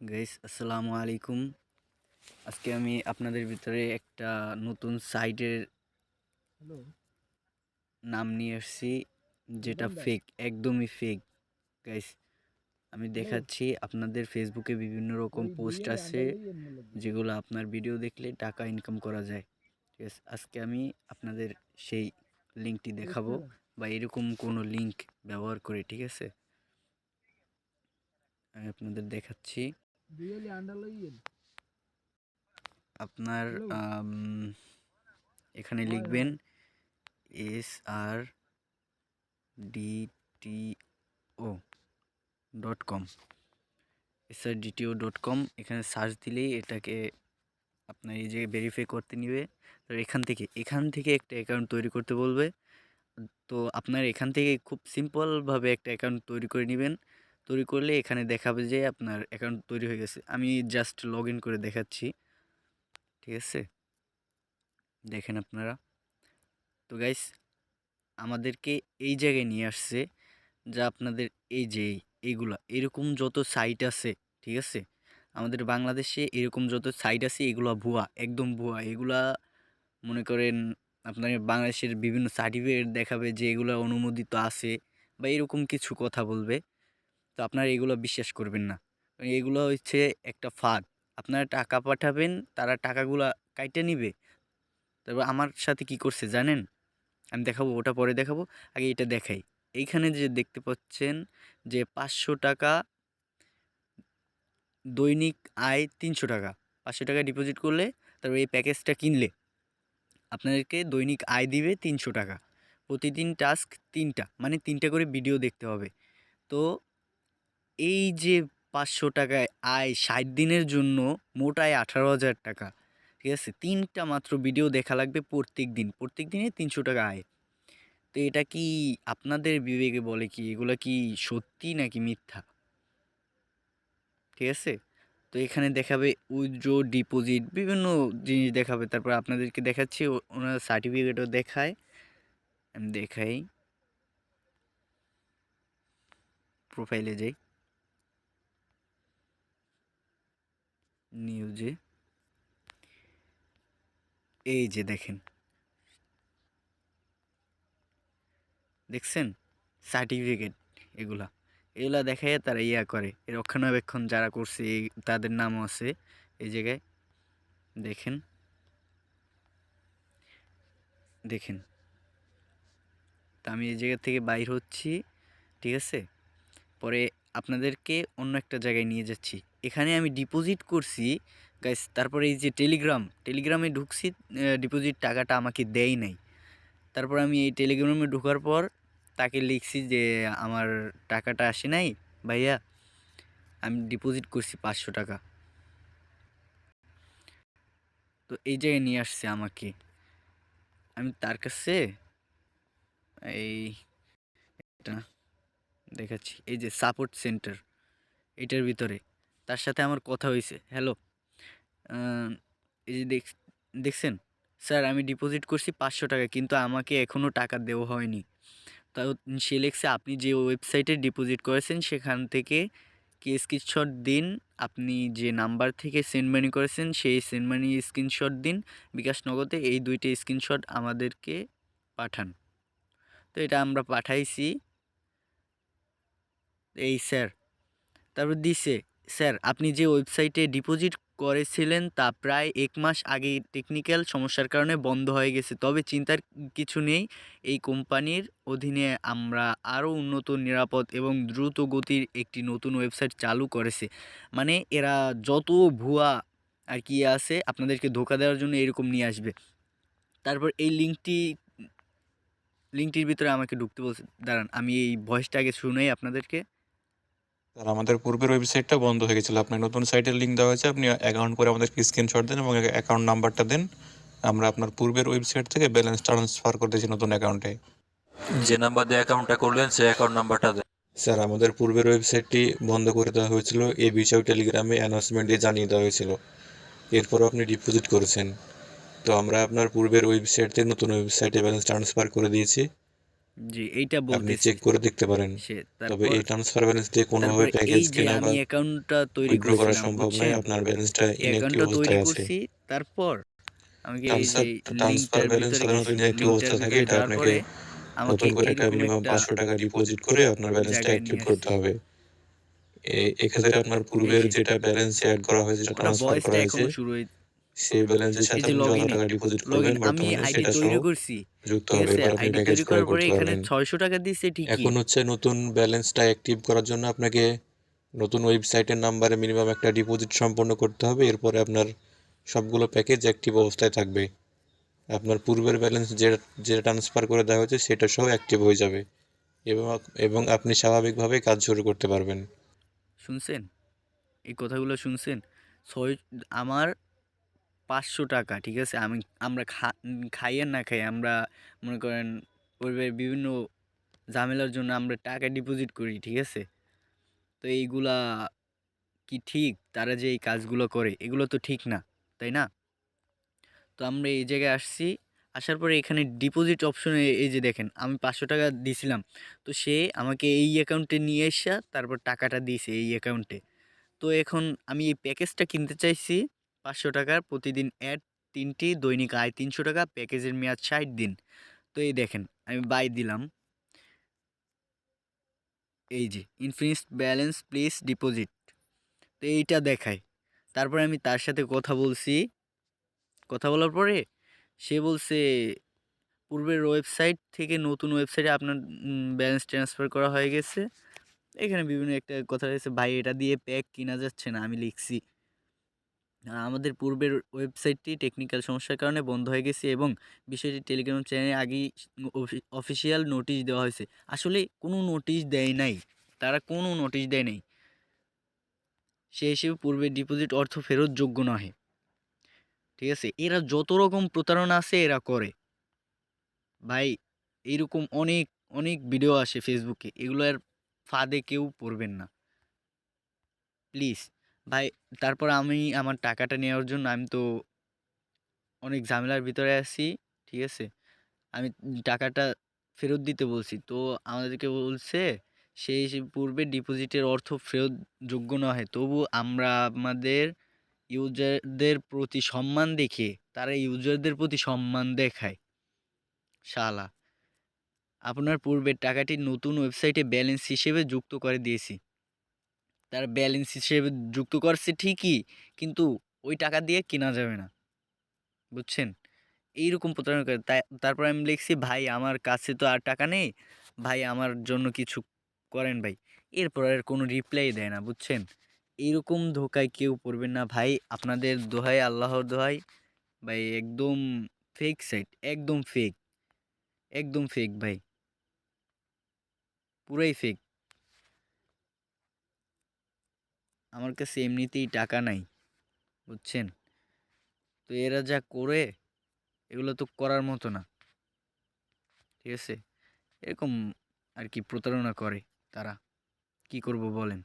Guys আসসালামু আলাইকুম। আজকে আমি আপনাদের ভিতরে একটা নতুন সাইটের হ্যালো, নাম নিয়ে আসছি, যেটা রিপন ভাই। ফেক, একদমই ফেক। গাইস আমি হ্যালো, দেখাচ্ছি, আপনাদের ফেসবুকে বিভিন্ন রকম ওই পোস্ট দুইয়ের আছে আন্ডার লইয়ের মূল্য দিই। যেগুলো আপনার ভিডিও দেখলে টাকা ইনকাম করা যায়। ঠিক আছে, আজকে আমি আপনাদের সেই লিঙ্কটি টেস্ট দেখাবো, করবেন? বা এরকম কোনো লিঙ্ক ব্যবহার করে। ঠিক আছে, আমি আপনাদের দেখাচ্ছি। দুইয়ের আন্ডার লইয়ের। আপনার হ্যালো, এখানে হয় লিখবেন হয়। srdto.com, srdto.com। এখানে সার্চ দিলেই এটাকে আপনার এই যে ভেরিফাই করতে নিবে। তো এখান থেকে একটা অ্যাকাউন্ট তৈরি করতে বলবে। তো আপনার এখান থেকে খুব সিম্পলভাবে একটা অ্যাকাউন্ট তৈরি করে নেবেন। তৈরি করলে এখানে দেখাবে যে আপনার অ্যাকাউন্ট তৈরি হয়ে গেছে। আমি জাস্ট লগ ইন করে দেখাচ্ছি। ঠিক আছে, দেখেন আপনারা। তো গাইস, আমাদেরকে এই জায়গায় নিয়ে আসছে, যা আপনাদের এই যে এইগুলা এরকম যত সাইট আছে। ঠিক আছে, আমাদের বাংলাদেশে এরকম যত সাইট আছে এগুলা ভুয়া, একদম ভুয়া। এগুলা মনে করেন আপনার বাংলাদেশের বিভিন্ন সার্টিফিকেট দেখাবে যে এগুলা অনুমোদিত আছে, বা এরকম কিছু কথা বলবে। তো আপনারা এগুলো বিশ্বাস করবেন না, কারণ এগুলো হচ্ছে একটা ফাঁদ। আপনারা টাকা পাঠাবেন, তারা টাকাগুলা কাইটে নিবে। তারপর আমার সাথে কি করছে জানেন? আমি দেখাবো, ওটা পরে দেখাবো, আগে এটা দেখাই। এইখানে যে দেখতে পাচ্ছেন যে 500 টাকা দৈনিক আয়, 300 টাকা, 500 টাকা ডিপোজিট করলে, তারপর এই প্যাকেজটা কিনলে আপনাদেরকে দৈনিক আয় দিবে 300 টাকা। প্রতিদিন টাস্ক 3টা, মানে 3টা করে ভিডিও দেখতে হবে। তো এই যে 500 টাকায় আয় 60 দিনের জন্য, মোটায় 18,000 টাকা। ঠিক আছে, 3টা মাত্র ভিডিও দেখা লাগবে প্রত্যেক দিনে 300 টাকা আয়। তো এটা কি আপনাদের বিবেকে বলে কি এগুলা কি সত্যি নাকি মিথ্যা? ঠিক আছে, তো এখানে দেখাবে উইথড্র, ডিপোজিট, বিভিন্ন জিনিস দেখাবে। তারপর আপনাদেরকে দেখাচ্ছি, ওনার সার্টিফিকেটও দেখায়। আমি দেখাই, প্রোফাইলে যাই, নিউজে, এই যে দেখেন, দেখছেন সার্টিফিকেট, এগুলা এগুলা দেখায় তারা ইয়া করে। এর রক্ষণাবেক্ষণ যারা করছে তাদের নামও আছে এই জায়গায়। দেখেন, দেখেন। তা আমি এই জায়গা থেকে বাইর হচ্ছি। ঠিক আছে, পরে আপনাদেরকে অন্য একটা জায়গায় নিয়ে যাচ্ছি। এখানে আমি ডিপোজিট করছি গাইস, তারপরে এই যে টেলিগ্রামে ঢুকছি, ডিপোজিট টাকাটা আমাকে দেয় নাই। তারপর আমি এই টেলিগ্রামে ঢোকার পর তাকে লিখছি যে আমার টাকাটা আসে নাই ভাইয়া, আমি ডিপোজিট করছি 500 টাকা। তো এই জায়গায় নিয়ে আসছে আমাকে। আমি তার কাছে এই এটা দেখাচ্ছি, এই যে সাপোর্ট সেন্টার, এটার ভিতরে তার সাথে আমার কথা হয়েছে। হ্যালো, এই যে দেখছেন স্যার, আমি ডিপোজিট করছি 500 টাকা, কিন্তু আমাকে এখনও টাকা দেওয়া হয়নি। তাও সে লিখছে আপনি যে ওয়েবসাইটে ডিপোজিট করেছেন সেখান থেকে কি স্ক্রিনশট দিন, আপনি যে নাম্বার থেকে সেন্ড মানি করেছেন সেই সেন্ড মানি স্ক্রিনশট দিন, বিকাশ নগদে এই দুইটা স্ক্রিনশট আমাদেরকে পাঠান। তো এটা আমরা পাঠাইছি। এই স্যার, তারপর দিছে, স্যার আপনি যে ওয়েবসাইটে ডিপোজিট করেছিলেন তা প্রায় 1 মাস আগে টেকনিক্যাল সমস্যার কারণে বন্ধ হয়ে গেছে, তবে চিন্তার কিছু নেই। এই কোম্পানির অধীনে আমরা আরও উন্নত, নিরাপদ এবং দ্রুত গতির একটি নতুন ওয়েবসাইট চালু করেছে। মানে এরা যত ভুয়া আর কি আছে আপনাদেরকে ধোকা দেওয়ার জন্য এরকম নিয়ে আসবে। তারপর এই লিঙ্কটির ভিতরে আমাকে ঢুকতে বলছে। দাঁড়ান, আমি এই ভয়েসটা আগে শুনাই আপনাদেরকে। স্যার, আমাদের পূর্বের ওয়েবসাইটটা বন্ধ হয়ে গেছিল। আপনার নতুন সাইটের লিঙ্ক দেওয়া হয়েছে। আপনি অ্যাকাউন্ট করে আমাদেরকে স্ক্রিনশট দেন এবং অ্যাকাউন্ট নাম্বারটা দেন। আমরা আপনার পূর্বের ওয়েবসাইট থেকে ব্যালেন্স ট্রান্সফার করতেছি নতুন অ্যাকাউন্টে। যে নাম্বার দিয়ে অ্যাকাউন্টটা করলেন সেই অ্যাকাউন্ট নাম্বারটা দেন। স্যার, আমাদের পূর্বের ওয়েবসাইটটি বন্ধ করে দেওয়া হয়েছিল, এই বিষয়ে টেলিগ্রামে অ্যানাউন্সমেন্ট দিয়ে জানিয়ে দেওয়া হয়েছিল। এরপরও আপনি ডিপোজিট করেছেন, তো আমরা আপনার পূর্বের ওয়েবসাইট থেকে নতুন ওয়েবসাইটে ব্যালেন্স ট্রান্সফার করে দিয়েছি। জি, এইটা আপনি বলতেছি চেক করে দেখতে পারেন। সে। তবে তারপর এই ট্রান্সফার ব্যালেন্স দিয়ে কোনোভাবে তারপরে প্যাকেজ এই যে কেনা আমি বা অ্যাকাউন্টটা তৈরি উইথড্র করা করছিলাম, সম্ভব নয়। বুঝছেন? আপনার ব্যালেন্সটা এই ইনঅ্যাক্টিভ অ্যাকাউন্টটা তৈরি অবস্থায় আছে। করছি, তারপর আমাকে এই যে ট্রান্সফার লিঙ্কটার ব্যালেন্স ভিতরে সাধারণত গেছি। ইনঅ্যাক্টিভ লিঙ্কটার অবস্থায় থাকে। ভিতরে এটা যাওয়ার আপনাকে পরে আমাকে নতুন করে একটা এইরকম মিনিমাম একটা ৳500 ডিপোজিট করে আপনার ব্যালেন্সটা জায়গায় অ্যাক্টিভ নিয়ে করতে আসছি। হবে। এক্ষেত্রে আপনার এই পূর্বের যে যেটা ব্যালেন্স এড করা হয়েছে, যেটা ওটা ট্রান্সফার করা ভয়েসটা হয়েছে, এখনো শুরু সেই ব্যালেন্সের এই সাথে যে আপনি যত লগইনে, টাকা ডিপোজিট করবেন লগইন আমি বর্তমানে আইডি সেটা সহ তৈরি করছি। যুক্ত ঠিক হবে। আছে? এবার আপনি আইডি প্যাকেজ তৈরি ক্রয় করার পরে করতে এখানে পারবেন। ৳৬০০ দিছে ঠিকই। এখন হচ্ছে নতুন ব্যালেন্সটা অ্যাক্টিভ করার জন্য আপনাকে নতুন ওয়েবসাইটের নাম্বারে মিনিমাম একটা ডিপোজিট সম্পন্ন করতে হবে। এরপরে আপনার সবগুলো প্যাকেজ অ্যাক্টিভ অবস্থায় থাকবে। আপনার পূর্বের ব্যালেন্স যেটা ট্রান্সফার করে দেওয়া হয়েছে সেটা সহ অ্যাক্টিভ হয়ে যাবে এবং এবং আপনি স্বাভাবিকভাবে কাজ শুরু করতে পারবেন। শুনছেন? এই কথাগুলো শুনছেন? ছয় আমার ৳৫০০, ঠিক আছে? আমরা খাই আর না খাই, আমরা মনে করেন পরিবারের বিভিন্ন ঝামেলার জন্য আমরা টাকা ডিপোজিট করি, ঠিক আছে? তো এইগুলা কি ঠিক? তারা যে এই কাজগুলো করে, এগুলো তো ঠিক না, তাই না? তো আমরা এই জায়গায় আসছি। আসার পরে এখানে ডিপোজিট অপশনে এই যে দেখেন আমি ৳৫০০ দিছিলাম। তো সে আমাকে এই অ্যাকাউন্টে নিয়ে আইসা তারপর টাকাটা দিছে এই অ্যাকাউন্টে। তো এখন আমি এই প্যাকেজটা কিনতে চাইছি ৳৫০০ প্রতিদিন অ্যাড ৩ টি, দৈনিক আয় ৳৩০০, প্যাকেজের মেয়াদ ৬০ দিন। তো এই দেখেন আমি বাই দিলাম। এই যে ইনফিনিশড ব্যালেন্স প্লিজ ডিপোজিট। তো এইটা দেখায়। তারপরে আমি তার সাথে কথা বলছি। কথা বলার পরে সে বলছে পূর্বের ওয়েবসাইট থেকে নতুন ওয়েবসাইটে আপনার ব্যালেন্স ট্রান্সফার করা হয়ে গেছে। এখানে বিভিন্ন একটা কথা রয়েছে, ভাই এটা দিয়ে প্যাক কিনা যাচ্ছে না। আমি লিখছি আমাদের পূর্বের ওয়েবসাইটটি টেকনিক্যাল সমস্যার কারণে বন্ধ হয়ে গেছে এবং বিষয়টি টেলিগ্রাম চ্যানেলে আগেই অফিসিয়াল নোটিশ দেওয়া হয়েছে। আসলে কোনো নোটিশ দেয় নাই, তারা কোনো নোটিশ দেয় নাই। সে হিসেবে পূর্বের ডিপোজিট অর্থ ফেরত যোগ্য নহে, ঠিক আছে? এরা যত রকম প্রতারণা আছে এরা করে ভাই। এইরকম অনেক অনেক ভিডিও আসে ফেসবুকে, এগুলোর ফাঁদে কেউ পড়বেন না প্লিজ ভাই। তারপর আমি আমার টাকাটা নেওয়ার জন্য আমি তো অনেক ঝামেলার ভিতরে আছি, ঠিক আছে? আমি টাকাটা ফেরত দিতে বলছি। তো আমাদেরকে বলছে সেই পূর্বে ডিপোজিটের অর্থ ফেরত যোগ্য নহে। তবু আমরা আমাদের ইউজারদের প্রতি সম্মান দেখিয়ে তারা ইউজারদের প্রতি সম্মান দেখায়। শালা, আপনার পূর্বের টাকাটি নতুন ওয়েবসাইটে ব্যালেন্স হিসেবে যুক্ত করে দিয়েছি। তারা ব্যালেন্স হিসেবে যুক্ত করছে ঠিকই, কিন্তু ওই টাকা দিয়ে কেনা যাবে না, বুঝছেন? এইরকম প্রতারণা করে। তারপর আমি লিখছি, ভাই আমার কাছে তো আর টাকা নেই, ভাই আমার জন্য কিছু করেন ভাই। এরপর আর কোনো রিপ্লাই দেয় না, বুঝছেন? এইরকম ধোঁকায় কেউ পড়বেন না ভাই, আপনাদের দোহাই, আল্লাহর দোহাই ভাই। একদম ফেক সাইট, একদম ফেক, একদম ফেক ভাই, পুরাই ফেক। আমার কাছে এমনিতেই টাকা নাই, বুঝছেন? তো এরা যা করে এগুলো তো করার মতো না, ঠিক আছে? এরকম আর কি প্রতারণা করে তারা। কি করব বলেন?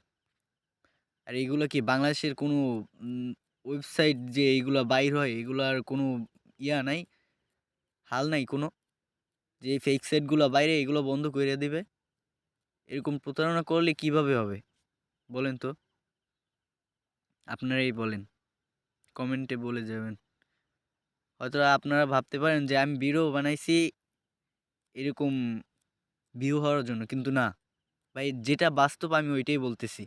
আর এইগুলা কি বাংলাদেশের কোনো ওয়েবসাইট যে এইগুলা বাইর হয়, এগুলার কোনো ইয়া নাই, হাল নাই কোনো, যে এই ফেক সাইটগুলা বাইরে এগুলো বন্ধ কইরা দিবে? এরকম প্রতারণা করলে কিভাবে হবে বলেন তো? আপনারাই বলেন, কমেন্টে বলে যাবেন। হয়তো আপনারা ভাবতে পারেন যে আমি ভিডিও বানাইছি এরকম ভিউ হওয়ার জন্য, কিন্তু না ভাই, যেটা বাস্তব আমি ওইটাই বলতেছি।